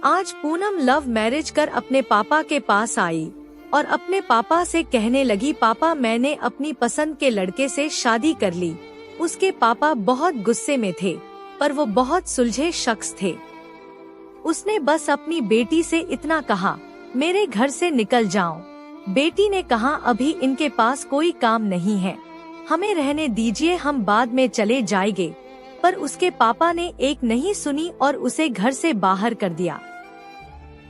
आज Poonam love marriage कर अपने पापा के पास आई और अपने पापा से कहने लगी, पापा मैंने अपनी पसंद के लड़के से शादी कर ली। उसके पापा बहुत गुस्से में थे, पर वो बहुत सुलझे शख्स थे। उसने बस अपनी बेटी से इतना कहा, मेरे घर से निकल जाओ। बेटी ने कहा, अभी इनके पास कोई काम नहीं है, हमें रहने दीजिए, हम बाद में चले जाएंगे। पर उसके पापा ने एक नहीं सुनी और उसे घर से बाहर कर दिया।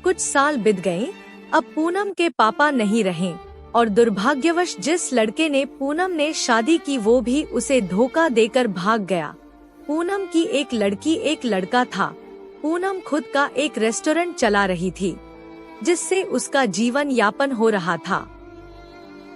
कुछ साल बीत गए। अब पूनम के पापा नहीं रहे और दुर्भाग्यवश जिस लड़के ने पूनम ने शादी की वो भी उसे धोखा देकर भाग गया। पूनम की एक लड़की एक लड़का था। पूनम खुद का एक रेस्टोरेंट चला रही थी, जिससे उसका जीवन यापन हो रहा था।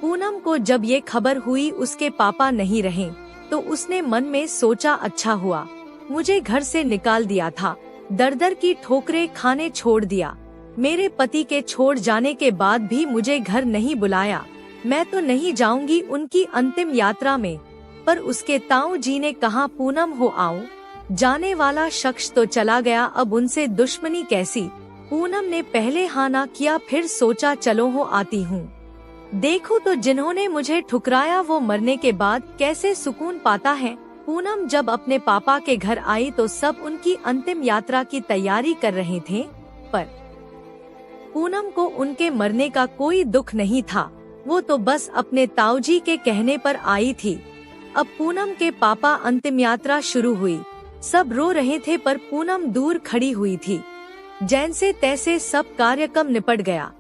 पूनम को जब ये खबर हुई उसके पापा नहीं रहे, तो उसने मन में सोचा, अच्छा हुआ मुझे घर से निकाल दिया था, दर दर की ठोकरें खाने छोड़ दिया। मेरे पति के छोड़ जाने के बाद भी मुझे घर नहीं बुलाया। मैं तो नहीं जाऊंगी उनकी अंतिम यात्रा में। पर उसके ताऊ जी ने कहा, पूनम हो आओ। जाने वाला शख्स तो चला गया, अब उनसे दुश्मनी कैसी। पूनम ने पहले हाँ ना किया, फिर सोचा चलो हो आती हूँ, देखो तो जिन्होंने मुझे ठुकराया वो मरने के बाद कैसे सुकून पाता है। पूनम जब अपने पापा के घर आई तो सब उनकी अंतिम यात्रा की तैयारी कर रहे थे, पर पूनम को उनके मरने का कोई दुख नहीं था। वो तो बस अपने ताऊजी के कहने पर आई थी। अब पूनम के पापा अंतिम यात्रा शुरू हुई। सब रो रहे थे, पर पूनम दूर खड़ी हुई थी। जैसे तैसे सब कार्यक्रम निपट गया।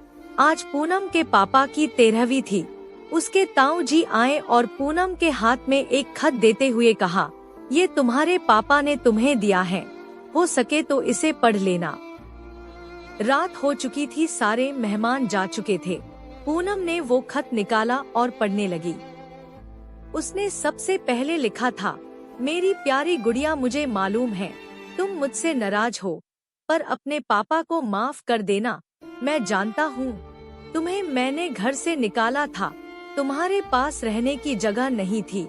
आज पूनम के पापा की 13वीं थी। उसके ताऊजी आए और पूनम के हाथ में एक खत देते हुए कहा, ये तुम्हारे पापा ने तुम्हें दिया है, हो सके तो इसे पढ़ लेना। रात हो चुकी थी, सारे मेहमान जा चुके थे। पूनम ने वो खत निकाला और पढ़ने लगी। उसने सबसे पहले लिखा था, मेरी प्यारी गुड़िया, मुझे मालूम है तुम मुझसे नाराज हो, पर अपने पापा को माफ कर देना। मैं जानता हूँ तुम्हें मैंने घर से निकाला था, तुम्हारे पास रहने की जगह नहीं थी,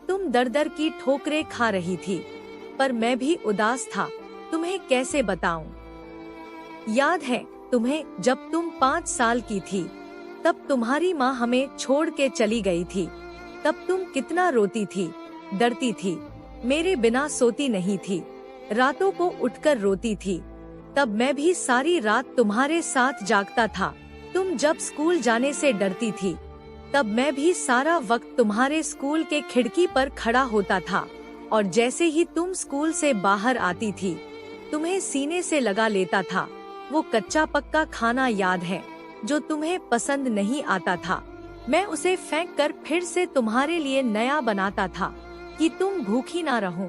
तुम दर दर की ठोकरें खा रही थी, पर मैं भी उदास था, तुम्हें कैसे बताऊं। याद है तुम्हें जब तुम 5 साल की थी, तब तुम्हारी माँ हमें छोड़ के चली गई थी। तब तुम कितना रोती थी, डरती थी, मेरे बिना सोती नहीं थी, रातों को उठकर रोती थी। तब मैं भी सारी रात तुम्हारे साथ जागता था। तुम जब स्कूल जाने से डरती थी, तब मैं भी सारा वक्त तुम्हारे स्कूल के खिड़की पर खड़ा होता था, और जैसे ही तुम स्कूल से बाहर आती थी, तुम्हें सीने से लगा लेता था। वो कच्चा पक्का खाना याद है जो तुम्हें पसंद नहीं आता था, मैं उसे फेंक कर फिर से तुम्हारे लिए नया बनाता था कि तुम भूखी ना रहो।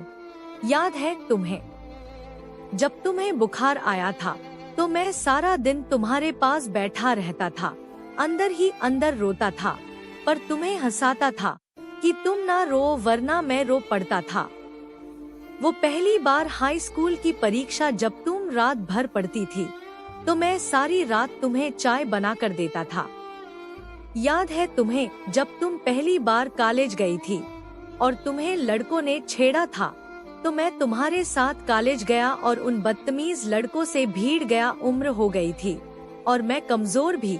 याद है तुम्हें जब तुम्हें बुखार आया था, तो मैं सारा दिन तुम्हारे पास बैठा रहता था, अंदर ही अंदर रोता था, पर तुम्हें हंसाता था कि तुम ना रो वरना मैं रो पड़ता था। वो पहली बार हाई स्कूल की परीक्षा जब तुम रात भर पढ़ती थी, तो मैं सारी रात तुम्हें चाय बना कर देता था। याद है तुम्हें जब तुम पहली बार कॉलेज गई थी और तुम्हें लड़कों ने छेड़ा था, तो मैं तुम्हारे साथ कॉलेज गया और उन बदतमीज लड़कों से भीड़ गया। उम्र हो गई थी और मैं कमजोर भी,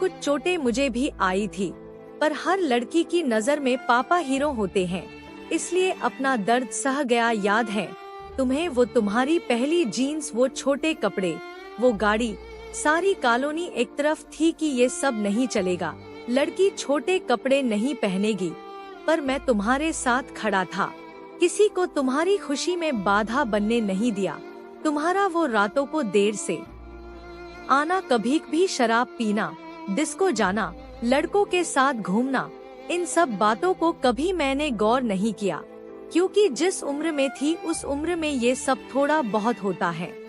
कुछ चोटें मुझे भी आई थी, पर हर लड़की की नजर में पापा हीरो होते हैं, इसलिए अपना दर्द सह गया। याद है तुम्हें वो तुम्हारी पहली जीन्स, वो छोटे कपड़े, वो गाड़ी, सारी कॉलोनी एक तरफ थी कि ये सब नहीं चलेगा, लड़की छोटे कपड़े नहीं पहनेगी, पर मैं तुम्हारे साथ खड़ा था, किसी को तुम्हारी खुशी में बाधा बनने नहीं दिया। तुम्हारा वो रातों को देर से आना, कभी भी शराब पीना, डिस्को जाना, लड़कों के साथ घूमना, इन सब बातों को कभी मैंने गौर नहीं किया, क्योंकि जिस उम्र में थी उस उम्र में ये सब थोड़ा बहुत होता है।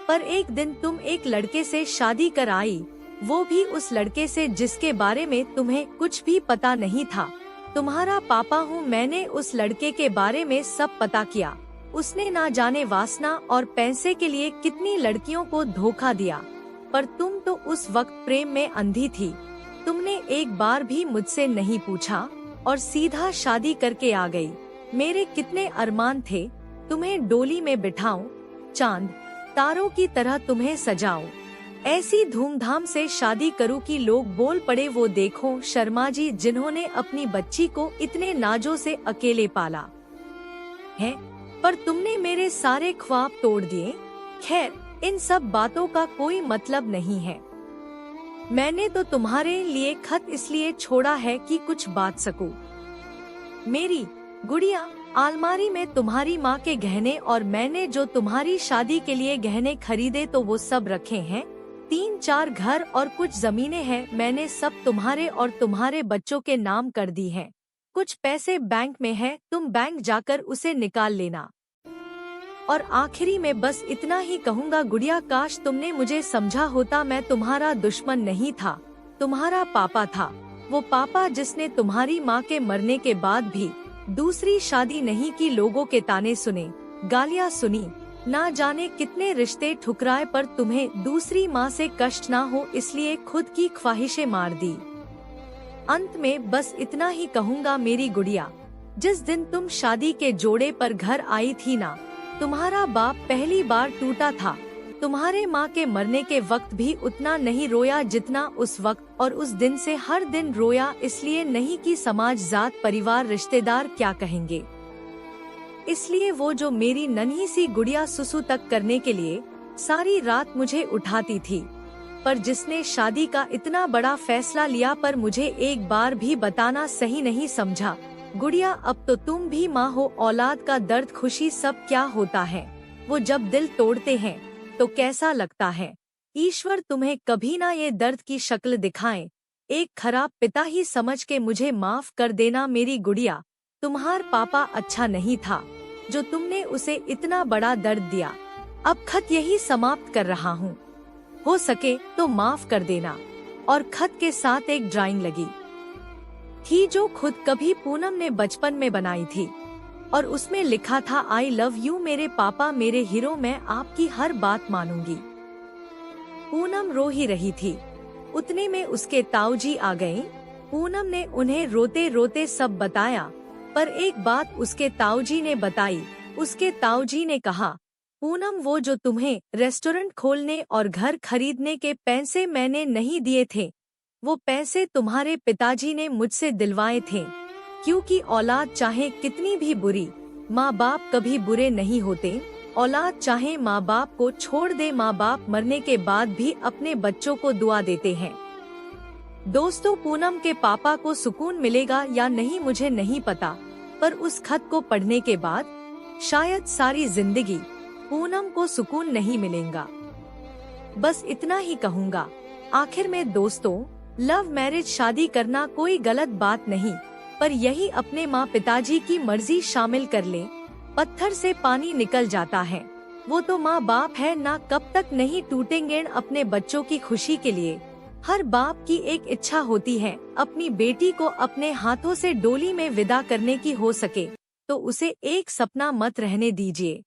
पर एक दिन तुम एक लड़के से शादी कर आई, वो भी उस लड़के से जिसके बारे में तुम्हें कुछ भी पता नहीं था। तुम्हारा पापा हूँ, मैंने उस लड़के के बारे में सब पता किया। उसने ना जाने वासना और पैसे के लिए कितनी लड़कियों को धोखा दिया, पर तुम तो उस वक्त प्रेम में अंधी थी। तुमने एक बार भी मुझसे नहीं पूछा और सीधा शादी करके आ गई। मेरे कितने अरमान थे, तुम्हें डोली में बिठाऊं, चांद तारों की तरह तुम्हें सजाऊं, ऐसी धूमधाम से शादी करूं कि लोग बोल पड़े वो देखो शर्मा जी जिन्होंने अपनी बच्ची को इतने नाजों से अकेले पाला है, पर तुमने मेरे सारे ख्वाब तोड़ दिए। खैर, इन सब बातों का कोई मतलब नहीं है। मैंने तो तुम्हारे लिए खत इसलिए छोड़ा है कि कुछ बात सकूं। मेरी गुड़िया, अलमारी में तुम्हारी माँ के गहने और मैंने जो तुम्हारी शादी के लिए गहने खरीदे तो वो सब रखे हैं। 3-4 घर और कुछ जमीनें हैं, मैंने सब तुम्हारे और तुम्हारे बच्चों के नाम कर दी हैं। कुछ पैसे बैंक में है, तुम बैंक जाकर उसे निकाल लेना। और आखिरी में बस इतना ही कहूँगा गुड़िया, काश तुमने मुझे समझा होता। मैं तुम्हारा दुश्मन नहीं था, तुम्हारा पापा था। वो पापा जिसने तुम्हारी माँ के मरने के बाद भी दूसरी शादी नहीं की, लोगों के ताने सुने, गालियाँ सुनी, ना जाने कितने रिश्ते ठुकराए, पर तुम्हें दूसरी माँ से कष्ट ना हो इसलिए खुद की ख्वाहिशें मार दी। अंत में बस इतना ही कहूँगा मेरी गुड़िया, जिस दिन तुम शादी के जोड़े पर घर आई थी ना, तुम्हारा बाप पहली बार टूटा था। तुम्हारे माँ के मरने के वक्त भी उतना नहीं रोया जितना उस वक्त, और उस दिन से हर दिन रोया, इसलिए नहीं कि समाज, जात, परिवार, रिश्तेदार क्या कहेंगे। इसलिए वो जो मेरी नन्ही सी गुड़िया सुसु तक करने के लिए सारी रात मुझे उठाती थी, पर जिसने शादी का इतना बड़ा फैसला लिया पर मुझे एक बार भी बताना सही नहीं समझा। गुड़िया, अब तो तुम भी माँ हो, औलाद का दर्द खुशी सब क्या होता है, वो जब दिल तोड़ते हैं तो कैसा लगता है। ईश्वर तुम्हें कभी ना ये दर्द की शक्ल दिखाए। एक खराब पिता ही समझ के मुझे माफ कर देना मेरी गुड़िया। तुम्हार पापा अच्छा नहीं था जो तुमने उसे इतना बड़ा दर्द दिया। अब खत यही समाप्त कर रहा हूँ, हो सके तो माफ कर देना। और खत के साथ एक ड्राइंग लगी थी जो खुद कभी पूनम ने बचपन में बनाई थी, और उसमें लिखा था, आई लव यू मेरे पापा, मेरे हीरो, मैं आपकी हर बात मानूंगी। पूनम रो ही रही थी, उतने में उसके ताऊजी आ गए। पूनम ने उन्हें रोते रोते सब बताया, पर एक बात उसके ताऊजी ने बताई। उसके ताऊजी ने कहा, पूनम, वो जो तुम्हें रेस्टोरेंट खोलने और घर खरीदने के पैसे मैंने नहीं दिए थे, वो पैसे तुम्हारे पिताजी ने मुझसे दिलवाए थे। क्योंकि औलाद चाहे कितनी भी बुरी, माँ बाप कभी बुरे नहीं होते। औलाद चाहे माँ बाप को छोड़ दे, माँ बाप मरने के बाद भी अपने बच्चों को दुआ देते हैं। दोस्तों, पूनम के पापा को सुकून मिलेगा या नहीं मुझे नहीं पता, पर उस खत को पढ़ने के बाद शायद सारी जिंदगी पूनम को सुकून नहीं मिलेगा। बस इतना ही कहूँगा। आखिर में दोस्तों, लव मैरिज शादी करना कोई गलत बात नहीं, पर यही अपने माँ पिताजी की मर्जी शामिल कर ले, पत्थर से पानी निकल जाता है। वो तो माँ बाप है ना, कब तक नहीं टूटेंगे अपने बच्चों की खुशी के लिए। हर बाप की एक इच्छा होती है, अपनी बेटी को अपने हाथों से डोली में विदा करने की, हो सके तो उसे एक सपना मत रहने दीजिए।